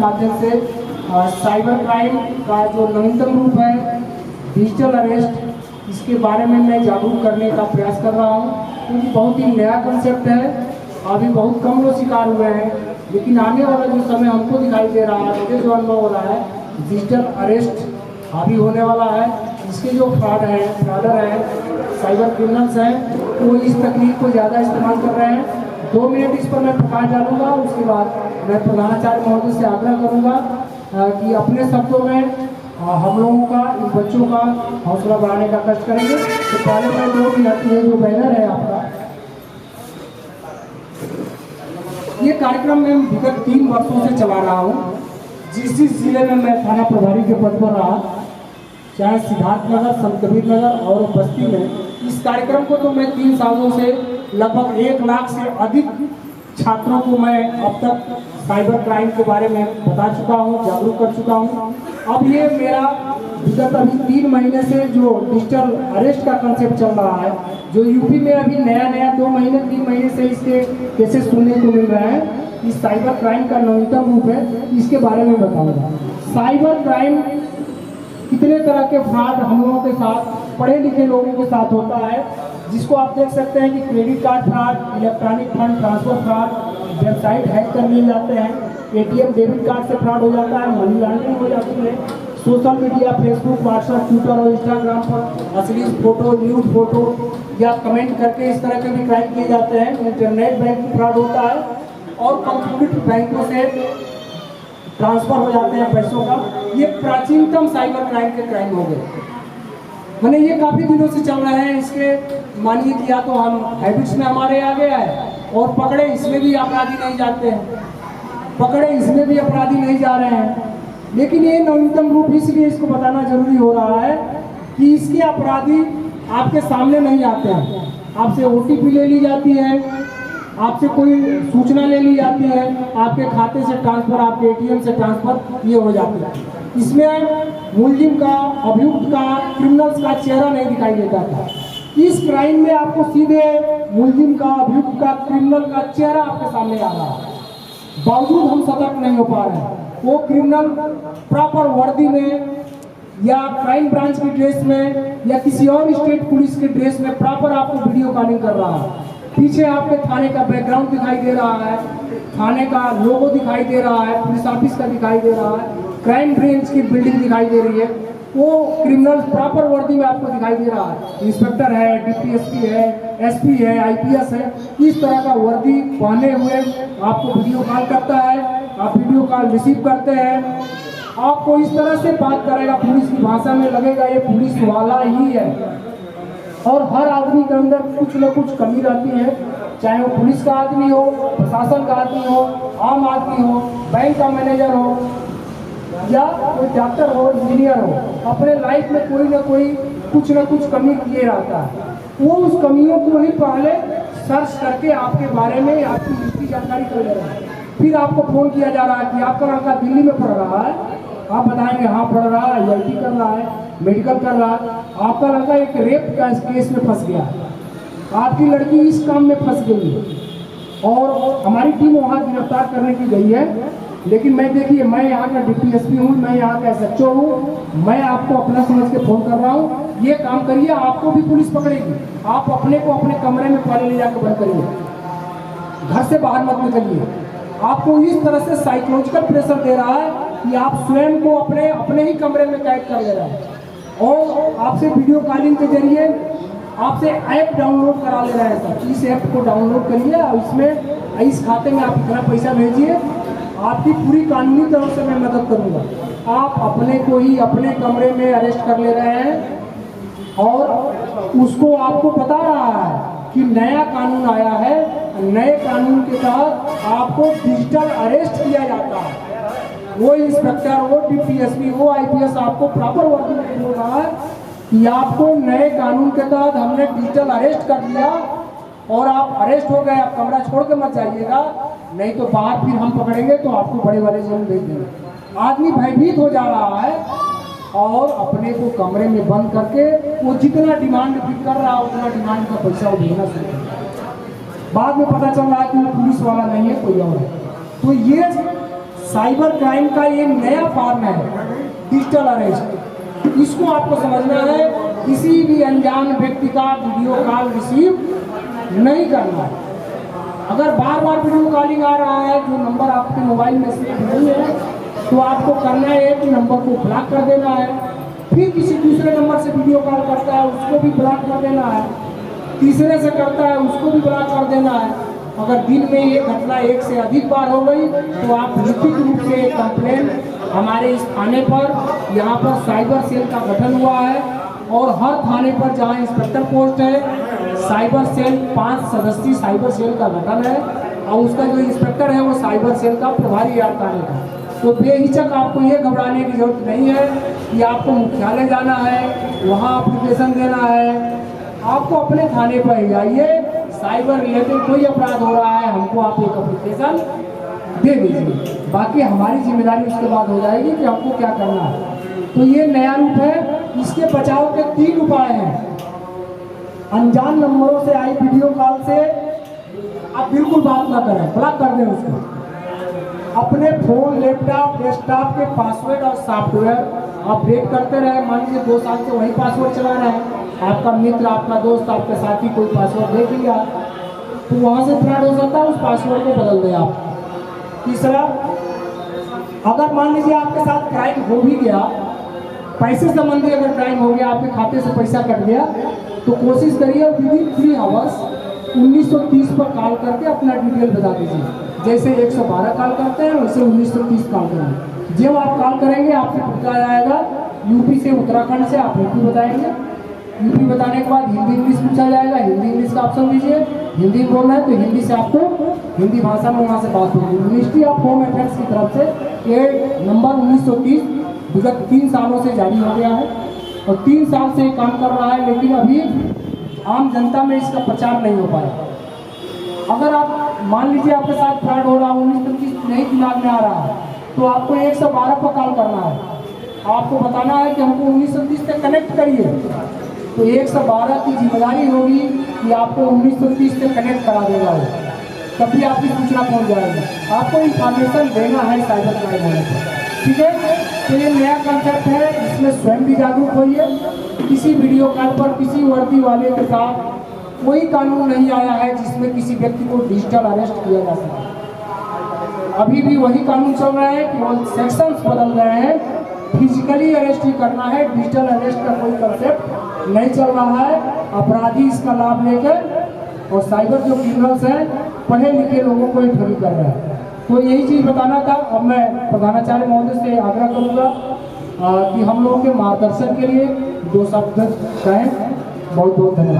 माध्यम से cyber crime का जो नवीनतम रूप है डिजिटल अरेस्ट, इसके बारे में मैं जागरूक करने का प्रयास कर रहा हूँ, क्योंकि बहुत ही नया कंसेप्ट है। अभी बहुत कम लोग शिकार हुए हैं, लेकिन आने वाला जो समय हमको दिखाई दे रहा है, मुझे जो अनुभव हो रहा है, डिजिटल अरेस्ट अभी होने वाला है। इसके जो फ्रॉडर हैं, साइबर क्रिमिनल्स हैं, वो इस तकनीक को ज़्यादा इस्तेमाल कर रहे हैं। 2 मिनट इस पर मैं प्रकाश डालूंगा, उसके बाद मैं प्रधानाचार्य महोदय से आग्रह करूंगा कि अपने शब्दों में हम लोगों का, इन बच्चों का हौसला बढ़ाने का कष्ट करेंगे। तो पहले मैं 2 मिनट, ये जो बैनर है आपका, ये कार्यक्रम मैं विगत 3 वर्षों से चला रहा हूँ। जिस जिले में मैं थाना प्रभारी के पद पर रहा, चाहे सिद्धार्थनगर, संत कबीर नगर और बस्ती में, इस कार्यक्रम को तो मैं 3 सालों से लगभग 1 लाख से अधिक छात्रों को मैं अब तक साइबर क्राइम के बारे में बता चुका हूँ, जागरूक कर चुका हूँ। अब ये मेरा विगत अभी 3 महीने से जो डिजिटल अरेस्ट का कंसेप्ट चल रहा है, जो यूपी में अभी नया 2 महीने 3 महीने से इसके केसेस सुनने को मिल रहे हैं, इस साइबर क्राइम का नवीनतम रूप है, इसके बारे में बताऊंगा। साइबर क्राइम कितने तरह के फ्रॉड हम लोगों के साथ, पढ़े लिखे लोगों के साथ होता है, जिसको आप देख सकते हैं कि credit card fraud, electronic fund transfer fraud, website hack कर लिए जाते हैं, एटीएम डेबिट कार्ड से फ्रॉड हो जाता है, मनी लॉन्ड्रिंग हो जाती है, social media Facebook, WhatsApp, Twitter और इंस्टाग्राम पर अश्लील फोटो, न्यूड फोटो या कमेंट करके इस तरह के भी क्राइम किए जाते हैं। इंटरनेट बैंकिंग फ्रॉड होता है और कंप्यूटर बैंकों से ट्रांसफर हो जाते हैं पैसों का। ये प्राचीनतम साइबर क्राइम के क्राइम हो गए, मैंने ये काफ़ी दिनों से चल रहे हैं। इसके मानिए कि या तो हम हैबिट्स में हमारे आ गया है, और पकड़े इसमें भी अपराधी नहीं जाते हैं, पकड़े इसमें भी अपराधी नहीं जा रहे हैं। लेकिन ये नवीनतम रूप इसलिए इसको बताना जरूरी हो रहा है कि इसके अपराधी आपके सामने नहीं आते हैं। आपसे ओटीपी ले ली जाती है, आपसे कोई सूचना ले ली जाती है, आपके खाते से ट्रांसफर, आपके एटीएम से ट्रांसफर ये हो जाती है। इसमें मुलजिम का, अभियुक्त का, क्रिमिनल्स का चेहरा नहीं दिखाई देता था। इस क्राइम में आपको सीधे मुलजिम का, अभियुक्त का, क्रिमिनल का चेहरा आपके सामने आ रहा है, बावजूद हम सतर्क नहीं हो पा रहे हैं। वो क्रिमिनल प्रॉपर वर्दी में या क्राइम ब्रांच की ड्रेस में या किसी और स्टेट पुलिस की ड्रेस में प्रॉपर आपको वीडियो कॉलिंग कर रहा है। पीछे आपके थाने का बैकग्राउंड दिखाई दे रहा है, थाने का लोगो दिखाई दे रहा है, पुलिस ऑफिस का दिखाई दे रहा है, क्राइम ब्रांच की बिल्डिंग दिखाई दे रही है। वो क्रिमिनल प्रॉपर वर्दी में आपको दिखाई दे रहा है, इंस्पेक्टर है, डीपीएसपी है, एसपी है, आईपीएस है, इस तरह का वर्दी पहने हुए आपको वीडियो कॉल करता है। आप वीडियो कॉल रिसीव करते हैं, आपको इस तरह से बात करेगा, पुलिस की भाषा में लगेगा ये पुलिस वाला ही है। और हर आदमी के अंदर कुछ न कुछ कमी रहती है, चाहे वो पुलिस का आदमी हो, प्रशासन का आदमी हो, आम आदमी हो, बैंक का मैनेजर हो या कोई डॉक्टर हो, इंजीनियर हो, अपने लाइफ में कोई ना कोई कुछ न कुछ कमी किए रहता है। वो उस कमियों को ही पहले सर्च करके आपके बारे में आपकी जितनी जानकारी कर ले रहा है, फिर आपको फोन किया जा रहा है कि आपका लड़का दिल्ली में पढ़ रहा है, आप बताएंगे हाँ पढ़ रहा है, IIT कर रहा है, मेडिकल कर रहा है, आपका लड़का एक रेप का केस में फंस गया, आपकी लड़की इस काम में फंस गई है और हमारी टीम वहाँ गिरफ्तार करने की गई है। लेकिन मैं देखिए, मैं यहाँ का DPSP हूँ, मैं यहाँ का SHO हूँ, मैं आपको अपना समझ के फोन कर रहा हूँ, ये काम करिए, आपको भी पुलिस पकड़ेगी। आप अपने को अपने कमरे में पहले ले जाकर बंद करिए, घर से बाहर मत निकलिए। आपको इस तरह से साइकोलॉजिकल प्रेशर दे रहा है कि आप स्वयं को अपने ही कमरे में कैद कर ले रहे हैं और आपसे वीडियो कॉलिंग के जरिए आपसे ऐप डाउनलोड करा ले रहे हैं। सर, इस ऐप को डाउनलोड करिए और इसमें इस खाते में आप इतना पैसा भेजिए, आपकी पूरी कानूनी तरफ से मैं मदद करूंगा। आप अपने को ही अपने कमरे में अरेस्ट कर ले रहे हैं और उसको आपको बता रहा है कि नया कानून आया है, नए कानून के तहत आपको डिजिटल अरेस्ट किया जाता है। वो इंस्पेक्टर, वो DPSP, वो IPS आपको प्रॉपर वर्दी में बोल रहा है कि आपको नए कानून के तहत हमने डिजिटल अरेस्ट कर दिया और आप अरेस्ट हो गए, आप कमरा छोड़ के मत जाइएगा, नहीं तो बाहर फिर हम पकड़ेंगे तो आपको बड़े बड़े जेल भेज देंगे। आदमी भयभीत हो जा रहा है और अपने को कमरे में बंद करके वो जितना डिमांड फिर कर रहा है उतना डिमांड का पैसा वो देना शुरू कर रहा है। बाद में पता चल रहा है कि वो पुलिस वाला नहीं है, कोई और है। तो ये साइबर क्राइम का ये नया फॉर्म है, डिजिटल अरेस्ट। इसको आपको समझना है, किसी भी अनजान व्यक्ति का वीडियो कॉल रिसीव नहीं करना है। अगर बार बार वीडियो कॉलिंग आ रहा है, जो नंबर आपके मोबाइल में सेव नहीं है, तो आपको करना है कि नंबर को ब्लॉक कर देना है। फिर किसी दूसरे नंबर से वीडियो कॉल करता है, उसको भी ब्लॉक कर देना है। तीसरे से करता है, उसको भी ब्लॉक कर देना है। अगर दिन में ये घटना एक से अधिक बार हो गई तो आप लिखित रूप से कंप्लेन हमारे इस थाने पर, यहाँ पर साइबर सेल का गठन हुआ है और हर थाने पर जहाँ इंस्पेक्टर पोस्ट है, साइबर सेल 5 सदस्यीय साइबर सेल का गठन है और उसका जो इंस्पेक्टर है वो साइबर सेल का प्रभारी है थाने का। तो बेहिचक आपको ये घबराने की जरूरत नहीं है कि आपको मुख्यालय जाना है, वहाँ एप्लीकेशन देना है। आपको अपने थाने पर ही आइए, साइबर रिलेटेड कोई अपराध हो रहा है, हमको आप एक एप्लीकेशन दे दीजिए, बाकी हमारी जिम्मेदारी उसके बाद हो जाएगी कि हमको क्या करना है। तो ये नया रूप है। इसके बचाव के 3 उपाय हैं। अनजान नंबरों से आई वीडियो कॉल से आप बिल्कुल बात ना करें, ब्लॉक कर दें उसको। अपने फोन, लैपटॉप, डेस्कटॉप के पासवर्ड और सॉफ्टवेयर अपडेट करते रहे। मान लीजिए 2 साल से वही पासवर्ड चला रहा है, आपका मित्र, आपका दोस्त, आपके साथी कोई पासवर्ड देख लिया तो वहाँ से फ्रॉड हो सकता है, उस पासवर्ड को बदल दें आप। तीसरा, अगर मान लीजिए आपके साथ क्राइम हो भी गया, पैसे संबंधी अगर क्राइम हो गया, आपके खाते से पैसा कट गया, तो कोशिश करिए विदिन 3 आवर्स 1930 पर कॉल करके अपना डिटेल बता दीजिए। जैसे 112 कॉल करते हैं वैसे 1930 कॉल करेंगे। जब आप कॉल करेंगे आपसे पूछा जाएगा यूपी से, उत्तराखंड से, आप यूपी बताएंगे। यूपी बताने के बाद हिंदी इंग्लिश पूछा जाएगा, हिंदी इंग्लिश का ऑप्शन दीजिए। हिंदी बोलना है तो हिंदी से आपको हिंदी भाषा में वहाँ से बात होगी। मिनिस्ट्री ऑफ होम अफेयर्स की तरफ से ये नंबर 1930 विगत 3 सालों से जारी हो गया है और 3 साल से काम कर रहा है, लेकिन अभी आम जनता में इसका प्रचार नहीं हो पाया। अगर आप मान लीजिए आपके साथ फ्रॉड हो रहा है, 1930 नहीं दिमाग में आ रहा है, तो आपको 112 पर कॉल करना है। आपको बताना है कि हमको 1930 से कनेक्ट करिए, तो 112 की जिम्मेदारी होगी कि आपको 1930 से कनेक्ट करा देगा वो, तभी आपकी सूचना पहुंच जाएगी। आपको इंफॉर्मेशन देना है साइबर क्राइम होने पर, ठीक है। तो ये नया कंसेप्ट है, इसमें स्वयं भी जागरूक होइए। किसी वीडियो कॉल पर किसी वर्दी वाले के साथ कोई कानून नहीं आया है जिसमें किसी व्यक्ति को डिजिटल अरेस्ट किया जा सके। अभी भी वही कानून चल रहा है, केवल सेक्शंस बदल रहे हैं। फिजिकली अरेस्ट ही करना है, डिजिटल अरेस्ट का कोई कंसेप्ट नहीं चल रहा है। अपराधी इसका लाभ लेकर और साइबर जो क्रिमिनल्स हैं, पढ़े लिखे लोगों को ही ठगी कर रहे हैं। तो यही चीज़ बताना था। अब मैं प्रधानाचार्य महोदय से आग्रह करूँगा कि हम लोगों के मार्गदर्शन के लिए 2 शब्द कहें। बहुत बहुत धन्यवाद।